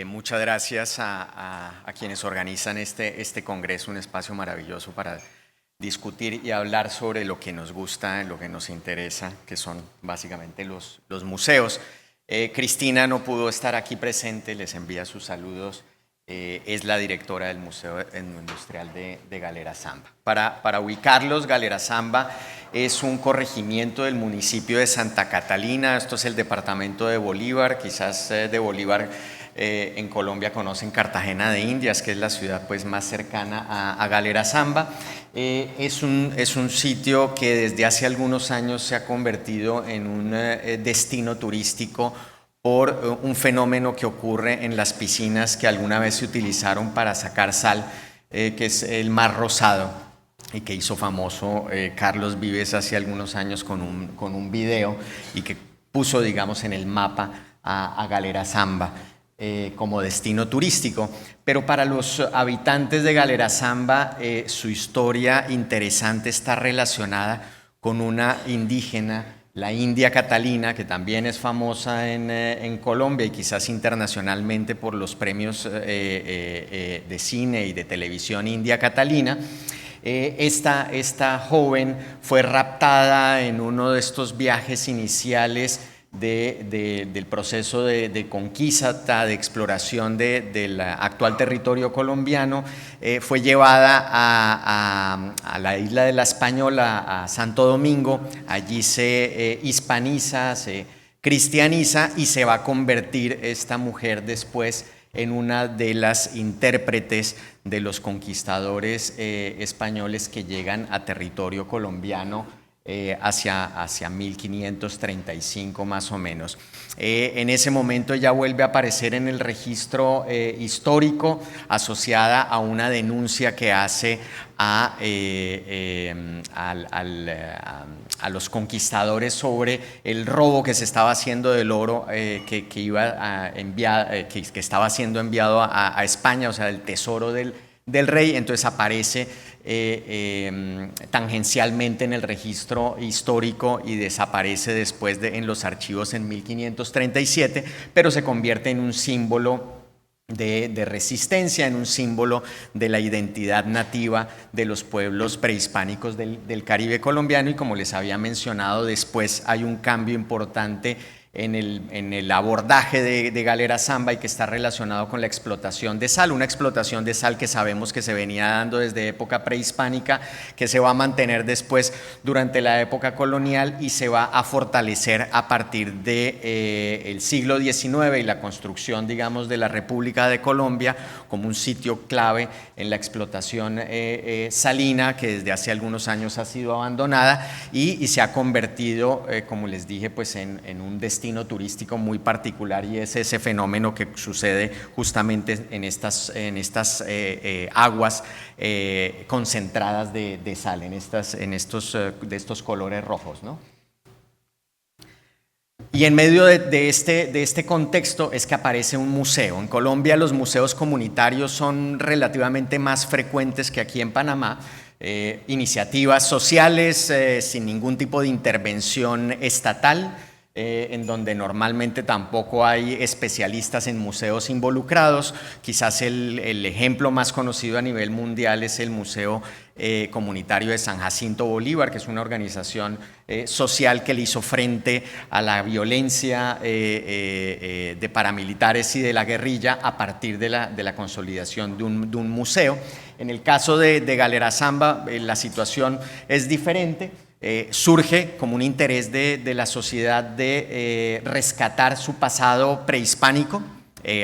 Muchas gracias a quienes organizan este congreso, un espacio maravilloso para discutir y hablar sobre lo que nos gusta, lo que nos interesa, que son básicamente los museos. Cristina no pudo estar aquí presente, les envía sus saludos. Es la directora del Museo Etnoindustrial de Galera Zamba. Para ubicarlos, Galera Zamba es un corregimiento del municipio de Santa Catalina. Esto es el departamento de Bolívar. Quizás de Bolívar en Colombia conocen Cartagena de Indias, que es la ciudad pues, más cercana a Galera Zamba. Es un sitio que desde hace algunos años se ha convertido en un destino turístico por un fenómeno que ocurre en las piscinas que alguna vez se utilizaron para sacar sal, que es el Mar Rosado, y que hizo famoso Carlos Vives hace algunos años con un video y que puso, digamos, en el mapa a Galera Zamba como destino turístico. Pero para los habitantes de Galera Zamba, su historia interesante está relacionada con una indígena, la India Catalina, que también es famosa en Colombia y quizás internacionalmente por los premios de cine y de televisión India Catalina. Esta joven fue raptada en uno de estos viajes iniciales del proceso de conquista, de exploración del actual territorio colombiano. Fue llevada a la isla de la Española, a Santo Domingo. Allí se hispaniza, se cristianiza y se va a convertir esta mujer después en una de las intérpretes de los conquistadores españoles que llegan a territorio colombiano hacia 1535 más o menos. En ese momento ella vuelve a aparecer en el registro histórico asociada a una denuncia que hace a los conquistadores sobre el robo que se estaba haciendo del oro que estaba siendo enviado a España, o sea, el tesoro del rey. Entonces aparece tangencialmente en el registro histórico y desaparece después en los archivos en 1537, pero se convierte en un símbolo de resistencia, en un símbolo de la identidad nativa de los pueblos prehispánicos del Caribe colombiano. Y como les había mencionado, después hay un cambio importante en el abordaje de Galera Zamba y que está relacionado con la explotación de sal, una explotación de sal que sabemos que se venía dando desde época prehispánica, que se va a mantener después durante la época colonial y se va a fortalecer a partir del siglo XIX y la construcción, digamos, de la República de Colombia como un sitio clave en la explotación salina, que desde hace algunos años ha sido abandonada y se ha convertido, como les dije, pues en un destino turístico muy particular, y es ese fenómeno que sucede justamente en estas aguas concentradas de sal, de estos colores rojos, ¿no? Y en medio de este contexto es que aparece un museo. En Colombia los museos comunitarios son relativamente más frecuentes que aquí en Panamá. Iniciativas sociales sin ningún tipo de intervención estatal, en donde normalmente tampoco hay especialistas en museos involucrados. Quizás el ejemplo más conocido a nivel mundial es el Museo Comunitario de San Jacinto Bolívar, que es una organización social que le hizo frente a la violencia de paramilitares y de la guerrilla a partir de la consolidación de un museo. En el caso de Galera Zamba, la situación es diferente. Surge como un interés de la sociedad de rescatar su pasado prehispánico,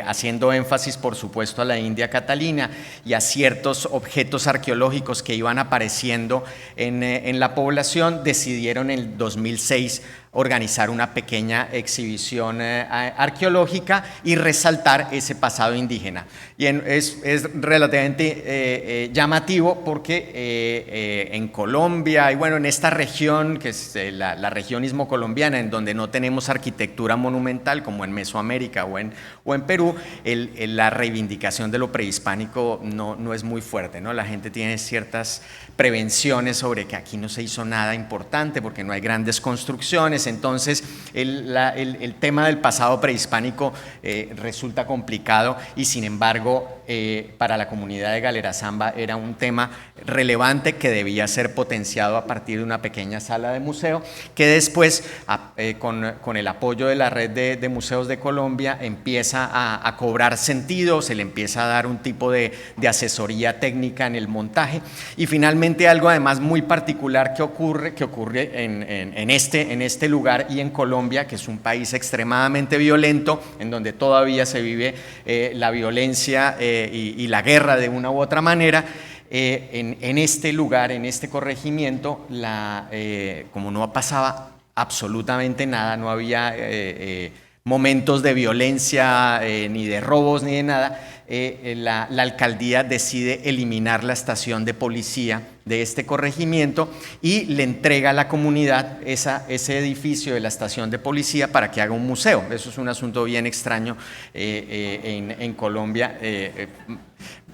haciendo énfasis, por supuesto, a la India Catalina y a ciertos objetos arqueológicos que iban apareciendo en la población. Decidieron en el 2006 organizar una pequeña exhibición arqueológica y resaltar ese pasado indígena. Y es relativamente llamativo porque en Colombia y bueno, en esta región, que es la región istmo-colombiana, en donde no tenemos arquitectura monumental como en Mesoamérica o en Perú, la reivindicación de lo prehispánico no es muy fuerte, ¿no? La gente tiene ciertas prevenciones sobre que aquí no se hizo nada importante porque no hay grandes construcciones, entonces el tema del pasado prehispánico resulta complicado y sin embargo para la comunidad de Galera Zamba era un tema relevante que debía ser potenciado a partir de una pequeña sala de museo que después con el apoyo de la red de museos de Colombia empieza a cobrar sentido, se le empieza a dar un tipo de asesoría técnica en el montaje y finalmente algo además muy particular que ocurre en este lugar y en Colombia, que es un país extremadamente violento, en donde todavía se vive la violencia y la guerra de una u otra manera. En este lugar, en este corregimiento, como no pasaba absolutamente nada, no había momentos de violencia, ni de robos, ni de nada, la alcaldía decide eliminar la estación de policía de este corregimiento y le entrega a la comunidad ese edificio de la estación de policía para que haga un museo. Eso es un asunto bien extraño en Colombia,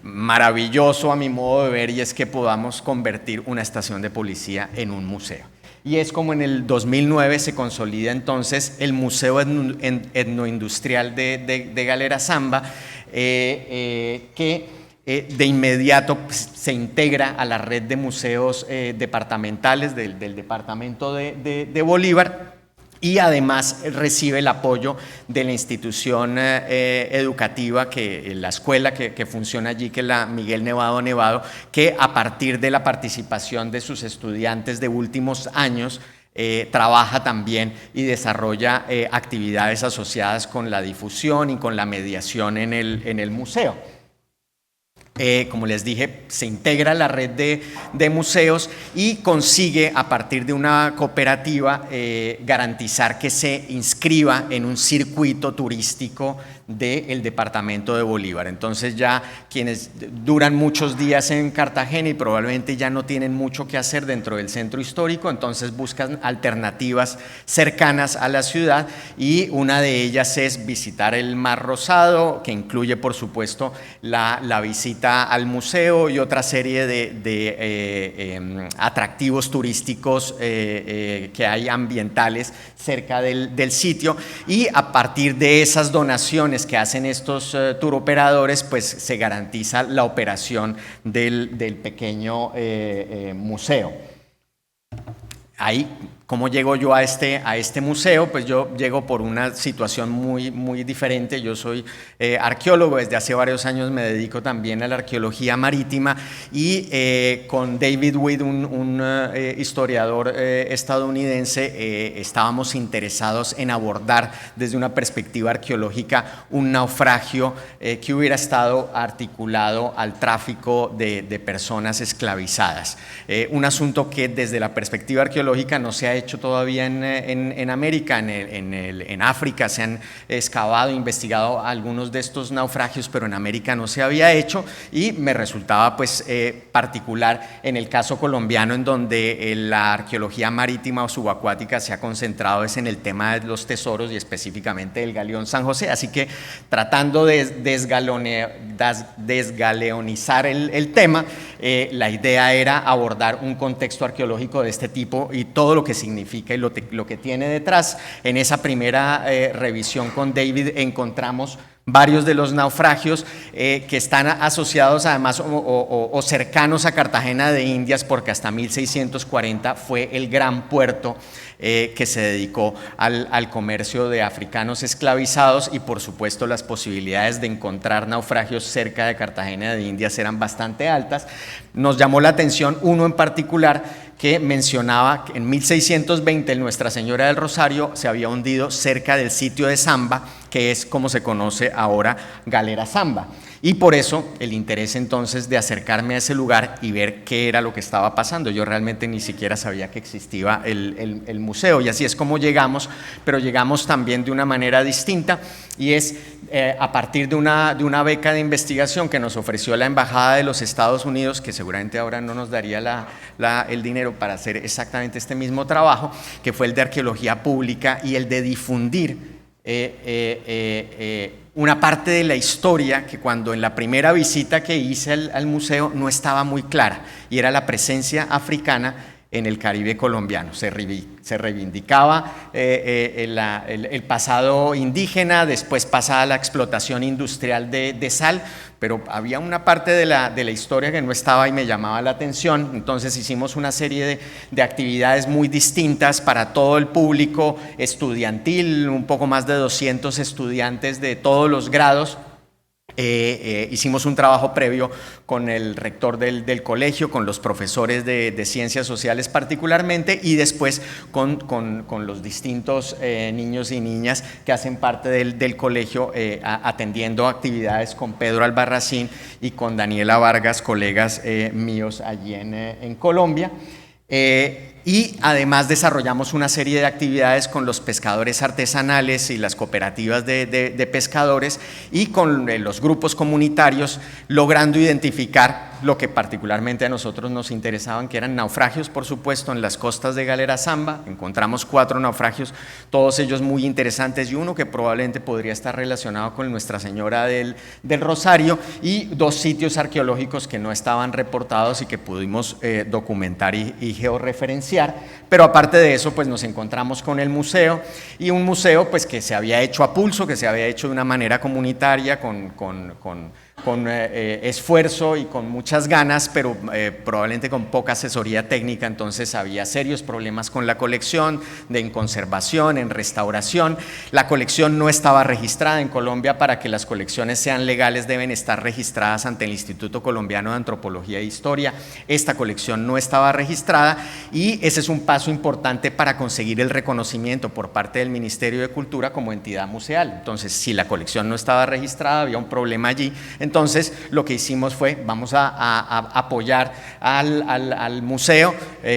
maravilloso a mi modo de ver, y es que podamos convertir una estación de policía en un museo. Y es como en el 2009 se consolida entonces el Museo Etnoindustrial de Galera Zamba, que de inmediato se integra a la red de museos departamentales del departamento de Bolívar. Y además recibe el apoyo de la institución educativa, la escuela que funciona allí, que es la Miguel Nevado, que a partir de la participación de sus estudiantes de últimos años, trabaja también y desarrolla actividades asociadas con la difusión y con la mediación en el museo. Como les dije, se integra a la red de museos y consigue a partir de una cooperativa garantizar que se inscriba en un circuito turístico del departamento de Bolívar. Entonces ya quienes duran muchos días en Cartagena y probablemente ya no tienen mucho que hacer dentro del centro histórico, entonces buscan alternativas cercanas a la ciudad y una de ellas es visitar el Mar Rosado, que incluye por supuesto la visita al museo y otra serie de atractivos turísticos que hay ambientales cerca del sitio, y a partir de esas donaciones que hacen estos tour operadores, pues se garantiza la operación del pequeño museo. Ahí, ¿cómo llego yo a este museo? Pues yo llego por una situación muy diferente. Yo soy arqueólogo, desde hace varios años me dedico también a la arqueología marítima y con David Weed, un historiador estadounidense, estábamos interesados en abordar desde una perspectiva arqueológica un naufragio que hubiera estado articulado al tráfico de personas esclavizadas. Un asunto que desde la perspectiva arqueológica no se ha hecho todavía en América, en África se han excavado, investigado algunos de estos naufragios, pero en América no se había hecho y me resultaba pues particular en el caso colombiano, en donde la arqueología marítima o subacuática se ha concentrado es en el tema de los tesoros y específicamente del galeón San José, así que tratando de desgaleonizar el tema, la idea era abordar un contexto arqueológico de este tipo y todo lo que significa y lo que tiene detrás. En esa primera revisión con David encontramos varios de los naufragios que están asociados además o cercanos a Cartagena de Indias, porque hasta 1640 fue el gran puerto que se dedicó al comercio de africanos esclavizados, y por supuesto las posibilidades de encontrar naufragios cerca de Cartagena de Indias eran bastante altas. Nos llamó la atención uno en particular que mencionaba que en 1620 el Nuestra Señora del Rosario se había hundido cerca del sitio de Zamba, que es como se conoce ahora Galera Zamba. Y por eso el interés entonces de acercarme a ese lugar y ver qué era lo que estaba pasando. Yo realmente ni siquiera sabía que existía el museo, y así es como llegamos, pero llegamos también de una manera distinta, y es a partir de una beca de investigación que nos ofreció la Embajada de los Estados Unidos, que seguramente ahora no nos daría el dinero para hacer exactamente este mismo trabajo, que fue el de arqueología pública y el de difundir una parte de la historia que cuando en la primera visita que hice al museo no estaba muy clara, y era la presencia africana en el Caribe colombiano. Se reivindicaba el pasado indígena, después pasaba la explotación industrial de sal, pero había una parte de la historia que no estaba y me llamaba la atención. Entonces hicimos una serie de actividades muy distintas para todo el público estudiantil, un poco más de 200 estudiantes de todos los grados. Hicimos un trabajo previo con el rector del colegio, con los profesores de ciencias sociales particularmente, y después con los distintos niños y niñas que hacen parte del colegio, atendiendo actividades con Pedro Albarracín y con Daniela Vargas, colegas míos allí en Colombia. Y además desarrollamos una serie de actividades con los pescadores artesanales y las cooperativas de pescadores y con los grupos comunitarios, logrando identificar lo que particularmente a nosotros nos interesaban, que eran naufragios, por supuesto, en las costas de Galera Zamba. Encontramos 4 naufragios, todos ellos muy interesantes, y uno que probablemente podría estar relacionado con Nuestra Señora del Rosario, y 2 sitios arqueológicos que no estaban reportados y que pudimos documentar y georreferenciar. Pero aparte de eso, pues nos encontramos con el museo, y un museo pues que se había hecho a pulso, que se había hecho de una manera comunitaria, con esfuerzo y con muchas ganas, pero probablemente con poca asesoría técnica. Entonces había serios problemas con la colección, en conservación, en restauración. La colección no estaba registrada en Colombia. Para que las colecciones sean legales deben estar registradas ante el Instituto Colombiano de Antropología e Historia. Esta colección no estaba registrada, y ese es un paso importante para conseguir el reconocimiento por parte del Ministerio de Cultura como entidad museal. Entonces, si la colección no estaba registrada, había un problema allí. Entonces lo que hicimos fue, vamos a apoyar al museo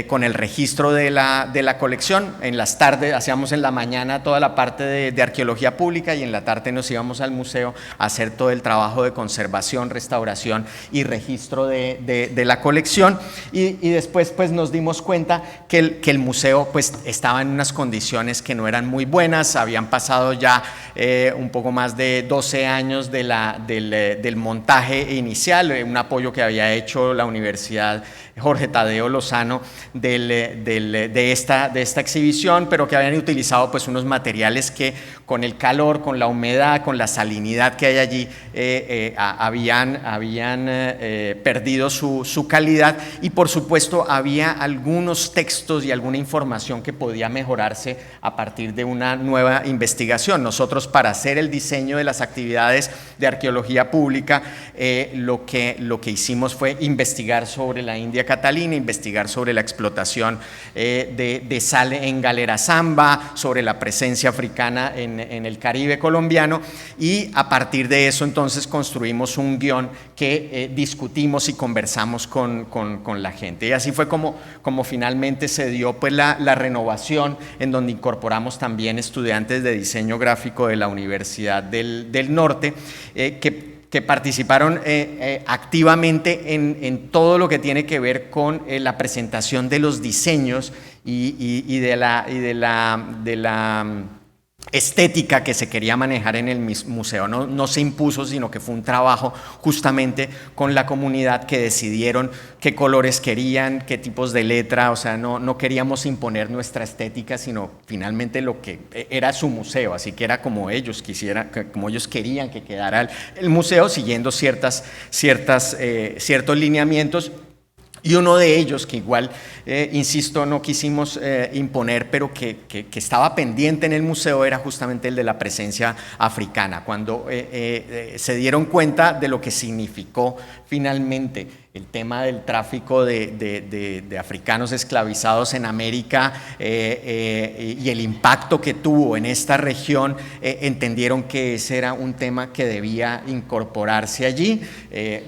con el registro de la colección. En las tardes, hacíamos en la mañana toda la parte de arqueología pública, y en la tarde nos íbamos al museo a hacer todo el trabajo de conservación, restauración y registro de la colección. Y después pues nos dimos cuenta que el museo pues estaba en unas condiciones que no eran muy buenas. Habían pasado ya un poco más de 12 años del montaje inicial, un apoyo que había hecho la Universidad Jorge Tadeo Lozano de esta exhibición, pero que habían utilizado pues unos materiales que con el calor, con la humedad, con la salinidad que hay allí, habían perdido su calidad, y por supuesto había algunos textos y alguna información que podía mejorarse a partir de una nueva investigación. Nosotros, para hacer el diseño de las actividades de arqueología pública, lo que hicimos fue investigar sobre la India Catalina, investigar sobre la explotación de sal en Galera Zamba, sobre la presencia africana en el Caribe colombiano, y a partir de eso entonces construimos un guión que discutimos y conversamos con la gente. Y así fue como finalmente se dio pues la renovación, en donde incorporamos también estudiantes de diseño gráfico de la Universidad del Norte, que participaron activamente en todo lo que tiene que ver con la presentación de los diseños y de la estética que se quería manejar en el museo. No se impuso, sino que fue un trabajo justamente con la comunidad, que decidieron qué colores querían, qué tipos de letra. O sea, no queríamos imponer nuestra estética, sino finalmente lo que era su museo, así que era como ellos querían que quedara el museo, siguiendo ciertos lineamientos. Y uno de ellos, que igual, insisto, no quisimos imponer, pero que estaba pendiente en el museo, era justamente el de la presencia africana. Cuando se dieron cuenta de lo que significó finalmente el tema del tráfico de africanos esclavizados en América, y el impacto que tuvo en esta región, entendieron que ese era un tema que debía incorporarse allí.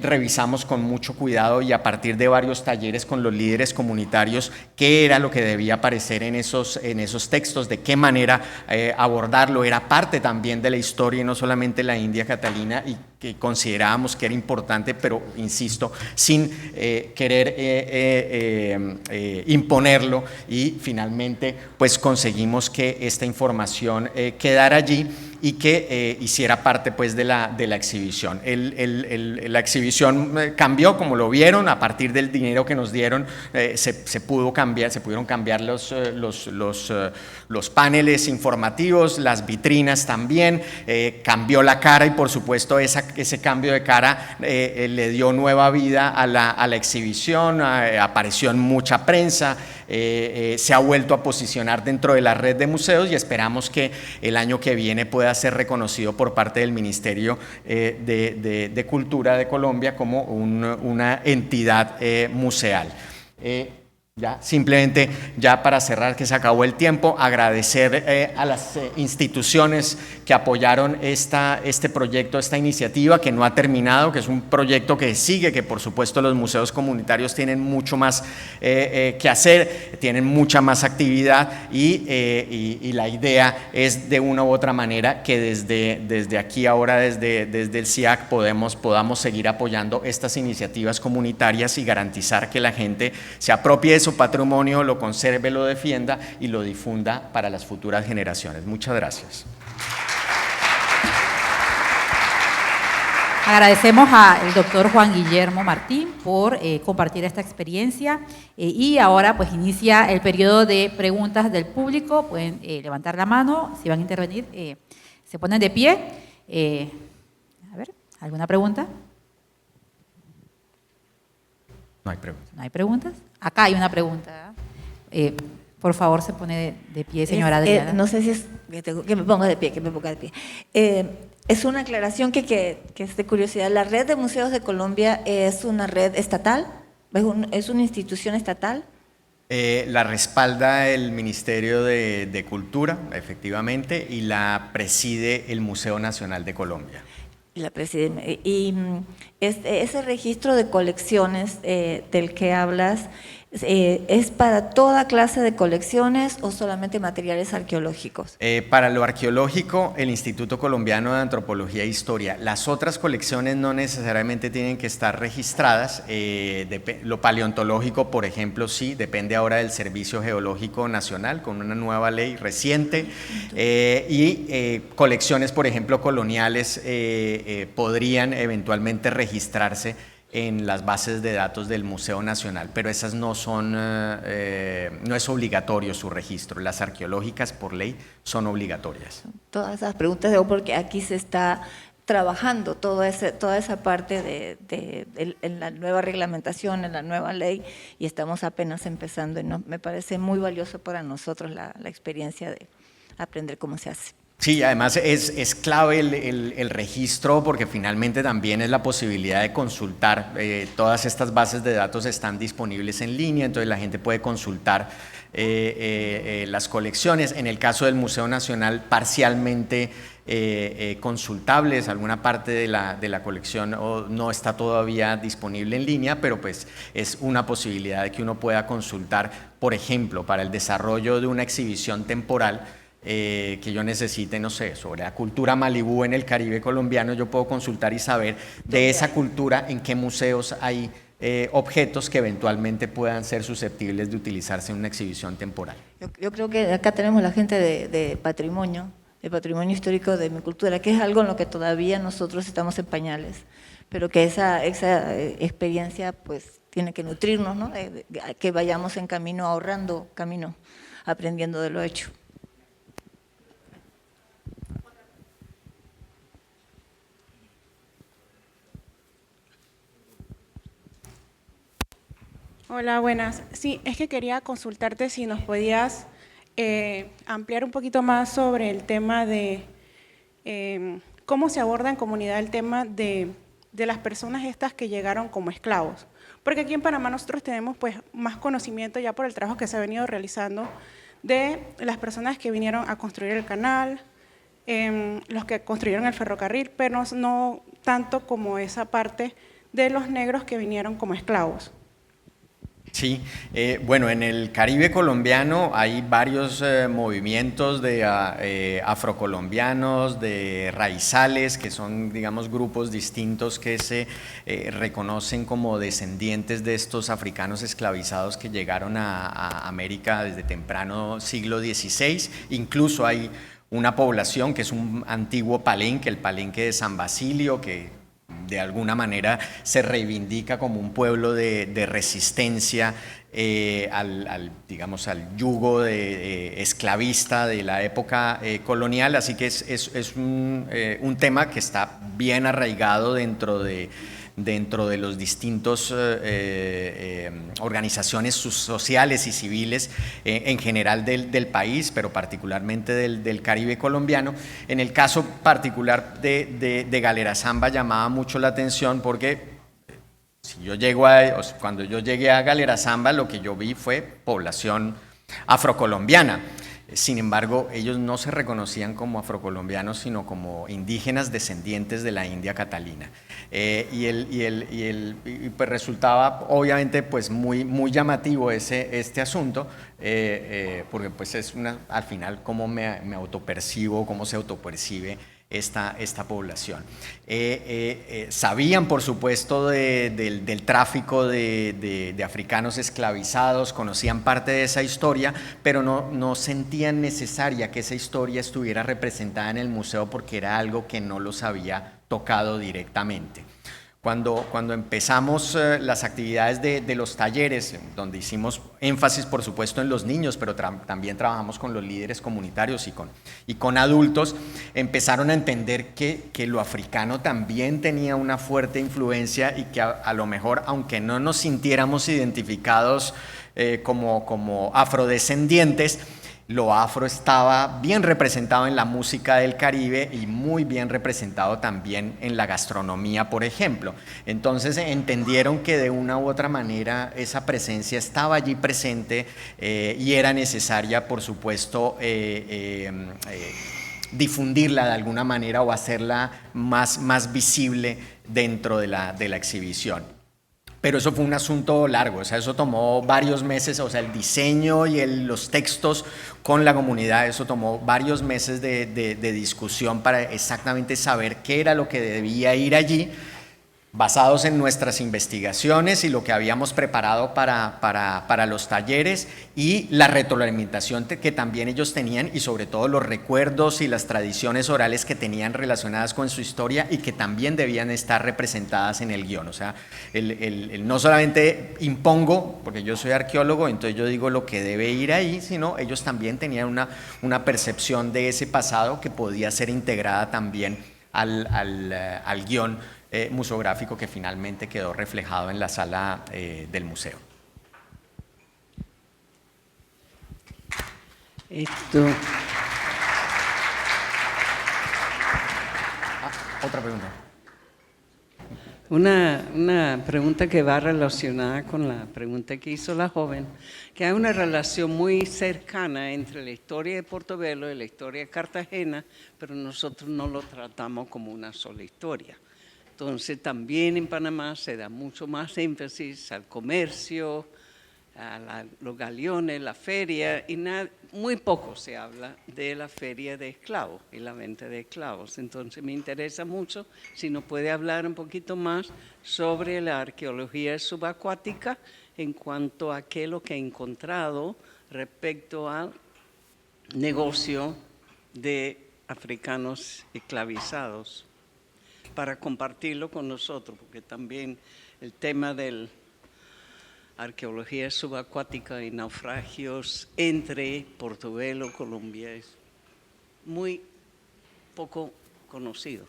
Revisamos con mucho cuidado, y a partir de varios talleres con los líderes comunitarios, qué era lo que debía aparecer en esos textos, de qué manera abordarlo. Era parte también de la historia, y no solamente la India Catalina, y que considerábamos que era importante, pero insisto, sin querer imponerlo, y finalmente pues conseguimos que esta información quedara allí. y que hiciera parte pues de la exhibición. La exhibición cambió, como lo vieron, a partir del dinero que nos dieron se pudieron cambiar los paneles informativos, las vitrinas también, cambió la cara y por supuesto ese cambio de cara le dio nueva vida a la exhibición, apareció en mucha prensa, se ha vuelto a posicionar dentro de la red de museos y esperamos que el año que viene pueda ser reconocido por parte del Ministerio de Cultura de Colombia como una entidad museal. Ya, simplemente, ya para cerrar, que se acabó el tiempo, agradecer a las instituciones que apoyaron este proyecto, esta iniciativa que no ha terminado, que es un proyecto que sigue, que por supuesto los museos comunitarios tienen mucho más que hacer, tienen mucha más actividad y la idea es de una u otra manera que desde aquí ahora, desde el CIAC podamos seguir apoyando estas iniciativas comunitarias y garantizar que la gente se apropie de su patrimonio, lo conserve, lo defienda y lo difunda para las futuras generaciones. Muchas gracias. Agradecemos al doctor Juan Guillermo Martín por compartir esta experiencia y ahora pues inicia el periodo de preguntas del público. Pueden levantar la mano, si van a intervenir, se ponen de pie. A ver, ¿alguna pregunta? No hay preguntas. ¿No hay preguntas? Acá hay una pregunta. Por favor, se pone de pie, señora Adriana. No sé si es que me ponga de pie, es una aclaración que es de curiosidad. ¿La red de museos de Colombia es una red estatal? ¿Es una institución estatal? La respalda el Ministerio de Cultura, efectivamente, y la preside el Museo Nacional de Colombia. La preside. Y ese registro de colecciones del que hablas, ¿es para toda clase de colecciones o solamente materiales arqueológicos? Para lo arqueológico, el Instituto Colombiano de Antropología e Historia. Las otras colecciones no necesariamente tienen que estar registradas. Lo paleontológico, por ejemplo, sí, depende ahora del Servicio Geológico Nacional, con una nueva ley reciente. Y colecciones, por ejemplo, coloniales, podrían eventualmente registrarse en las bases de datos del Museo Nacional, pero esas no es obligatorio su registro. Las arqueológicas por ley son obligatorias. Todas esas preguntas porque aquí se está trabajando toda esa parte en la nueva reglamentación, en la nueva ley, y estamos apenas empezando. Y me parece muy valioso para nosotros la experiencia de aprender cómo se hace. Sí, además es clave el registro porque finalmente también es la posibilidad de consultar. Todas estas bases de datos están disponibles en línea, entonces la gente puede consultar las colecciones. En el caso del Museo Nacional, parcialmente consultables, alguna parte de la colección no está todavía disponible en línea, pero pues es una posibilidad de que uno pueda consultar, por ejemplo, para el desarrollo de una exhibición temporal que yo necesite, no sé, sobre la cultura Malibú en el Caribe colombiano, yo puedo consultar y saber de esa cultura en qué museos hay objetos que eventualmente puedan ser susceptibles de utilizarse en una exhibición temporal. Yo creo que acá tenemos la gente de patrimonio histórico de mi cultura, que es algo en lo que todavía nosotros estamos en pañales, pero que esa experiencia pues tiene que nutrirnos, ¿no? Que vayamos en camino, ahorrando camino, aprendiendo de lo hecho. Hola, buenas. Sí, es que quería consultarte si nos podías ampliar un poquito más sobre el tema de cómo se aborda en comunidad el tema de las personas estas que llegaron como esclavos. Porque aquí en Panamá nosotros tenemos pues más conocimiento ya por el trabajo que se ha venido realizando de las personas que vinieron a construir el canal, los que construyeron el ferrocarril, pero no tanto como esa parte de los negros que vinieron como esclavos. Sí, bueno, en el Caribe colombiano hay varios movimientos de afrocolombianos, de raizales, que son, digamos, grupos distintos que se reconocen como descendientes de estos africanos esclavizados que llegaron a América desde temprano siglo XVI. Incluso hay una población que es un antiguo palenque, el palenque de San Basilio, que de alguna manera se reivindica como un pueblo de resistencia digamos, al yugo esclavista de la época colonial, así que es un tema que está bien arraigado dentro de los distintos organizaciones sociales y civiles en general del país, pero particularmente del Caribe colombiano. En el caso particular de Galera Zamba llamaba mucho la atención porque cuando yo llegué a Galera Zamba, lo que yo vi fue población afrocolombiana. Sin embargo, ellos no se reconocían como afrocolombianos, sino como indígenas descendientes de la India catalina. Pues resultaba obviamente pues muy llamativo este asunto, porque pues al final cómo me autopercibo, cómo se autopercibe esta población. Sabían, por supuesto, del tráfico de africanos esclavizados, conocían parte de esa historia, pero no sentían necesaria que esa historia estuviera representada en el museo porque era algo que no los había tocado directamente. Cuando empezamos las actividades de los talleres, donde hicimos énfasis, por supuesto, en los niños, pero también trabajamos con los líderes comunitarios y con adultos, empezaron a entender que lo africano también tenía una fuerte influencia y que a lo mejor, aunque no nos sintiéramos identificados como afrodescendientes, lo afro estaba bien representado en la música del Caribe y muy bien representado también en la gastronomía, por ejemplo. Entonces entendieron que de una u otra manera esa presencia estaba allí presente y era necesaria, por supuesto, difundirla de alguna manera o hacerla más visible dentro de la exhibición. Pero eso fue un asunto largo, o sea, eso tomó varios meses, o sea, el diseño y los textos con la comunidad, eso tomó varios meses de discusión para exactamente saber qué era lo que debía ir allí, basados en nuestras investigaciones y lo que habíamos preparado para los talleres y la retroalimentación que también ellos tenían y sobre todo los recuerdos y las tradiciones orales que tenían relacionadas con su historia y que también debían estar representadas en el guión. O sea, no solamente impongo, porque yo soy arqueólogo, entonces yo digo lo que debe ir ahí, sino ellos también tenían una percepción de ese pasado que podía ser integrada también al guión museográfico que finalmente quedó reflejado en la sala del museo. Otra pregunta. Una pregunta que va relacionada con la pregunta que hizo la joven, que hay una relación muy cercana entre la historia de Portobelo y la historia de Cartagena, pero nosotros no lo tratamos como una sola historia. Entonces también en Panamá se da mucho más énfasis al comercio, a los galeones, la feria, y muy poco se habla de la feria de esclavos y la venta de esclavos. Entonces me interesa mucho si nos puede hablar un poquito más sobre la arqueología subacuática en cuanto a qué es lo que ha encontrado respecto al negocio de africanos esclavizados, para compartirlo con nosotros, porque también el tema de la arqueología subacuática y naufragios entre Portobelo y Colombia es muy poco conocido.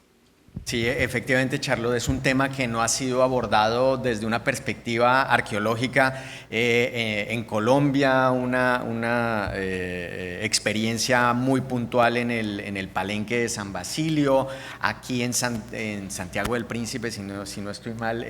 Sí, efectivamente, Charlotte, es un tema que no ha sido abordado desde una perspectiva arqueológica. En Colombia, una experiencia muy puntual en el Palenque de San Basilio. Aquí en Santiago del Príncipe, si no estoy mal,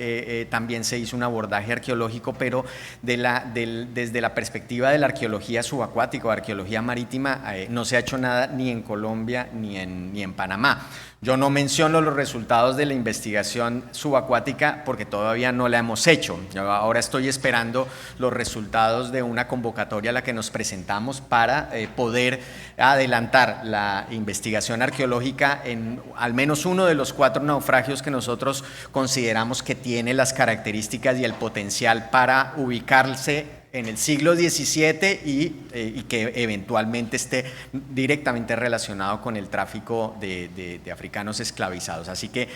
también se hizo un abordaje arqueológico, pero desde la perspectiva de la arqueología subacuática o arqueología marítima, no se ha hecho nada ni en Colombia ni en Panamá. Yo no menciono los resultados de la investigación subacuática porque todavía no la hemos hecho. Yo ahora estoy esperando los resultados de una convocatoria a la que nos presentamos para poder adelantar la investigación arqueológica en al menos uno de los 4 naufragios que nosotros consideramos que tiene las características y el potencial para ubicarse en el siglo XVII y que eventualmente esté directamente relacionado con el tráfico de africanos esclavizados. Así que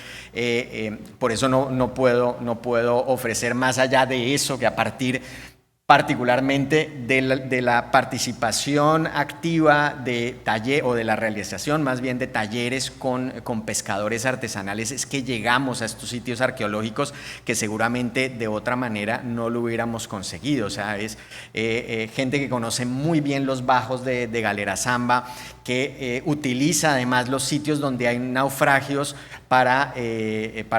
por eso no puedo ofrecer más allá de eso, que a partir particularmente de la participación activa de taller, o de la realización más bien de talleres con pescadores artesanales, es que llegamos a estos sitios arqueológicos que seguramente de otra manera no lo hubiéramos conseguido. O sea, es gente que conoce muy bien los bajos de Galera Zamba, que utiliza además los sitios donde hay naufragios para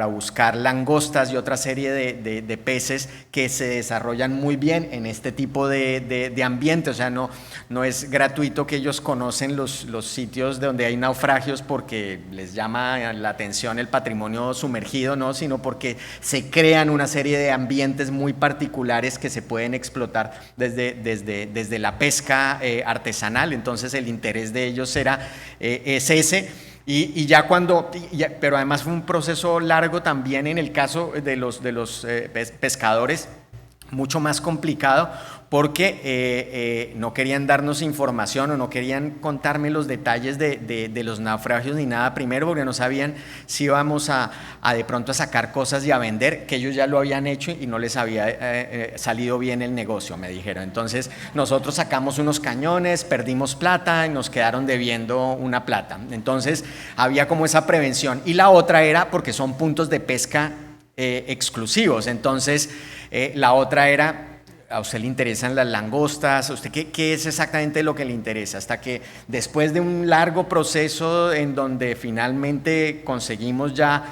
buscar langostas y otra serie de peces que se desarrollan muy bien en este tipo de ambiente. O sea, no es gratuito que ellos conocen los sitios donde hay naufragios porque les llama la atención el patrimonio sumergido, ¿no? Sino porque se crean una serie de ambientes muy particulares que se pueden explotar desde la pesca artesanal. Entonces el interés de ellos es ese. Y ya pero además fue un proceso largo también en el caso de los pescadores, mucho más complicado, porque no querían darnos información o no querían contarme los detalles de los naufragios ni nada. Primero porque no sabían si íbamos a de pronto a sacar cosas y a vender, que ellos ya lo habían hecho y no les había salido bien el negocio, me dijeron. Entonces nosotros sacamos unos cañones, perdimos plata y nos quedaron debiendo una plata. Entonces había como esa prevención. Y la otra era porque son puntos de pesca exclusivos. Entonces la otra era: ¿a usted le interesan las langostas? ¿A usted qué es exactamente lo que le interesa? Hasta que después de un largo proceso en donde finalmente conseguimos ya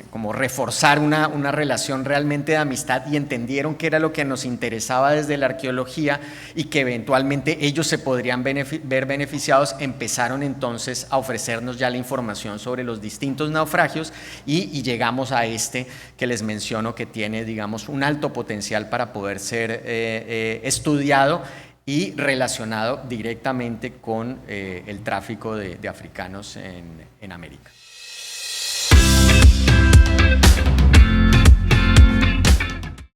como reforzar una relación realmente de amistad, y entendieron que era lo que nos interesaba desde la arqueología y que eventualmente ellos se podrían ver beneficiados, empezaron entonces a ofrecernos ya la información sobre los distintos naufragios y llegamos a este que les menciono, que tiene, digamos, un alto potencial para poder ser estudiado y relacionado directamente con el tráfico de africanos en América.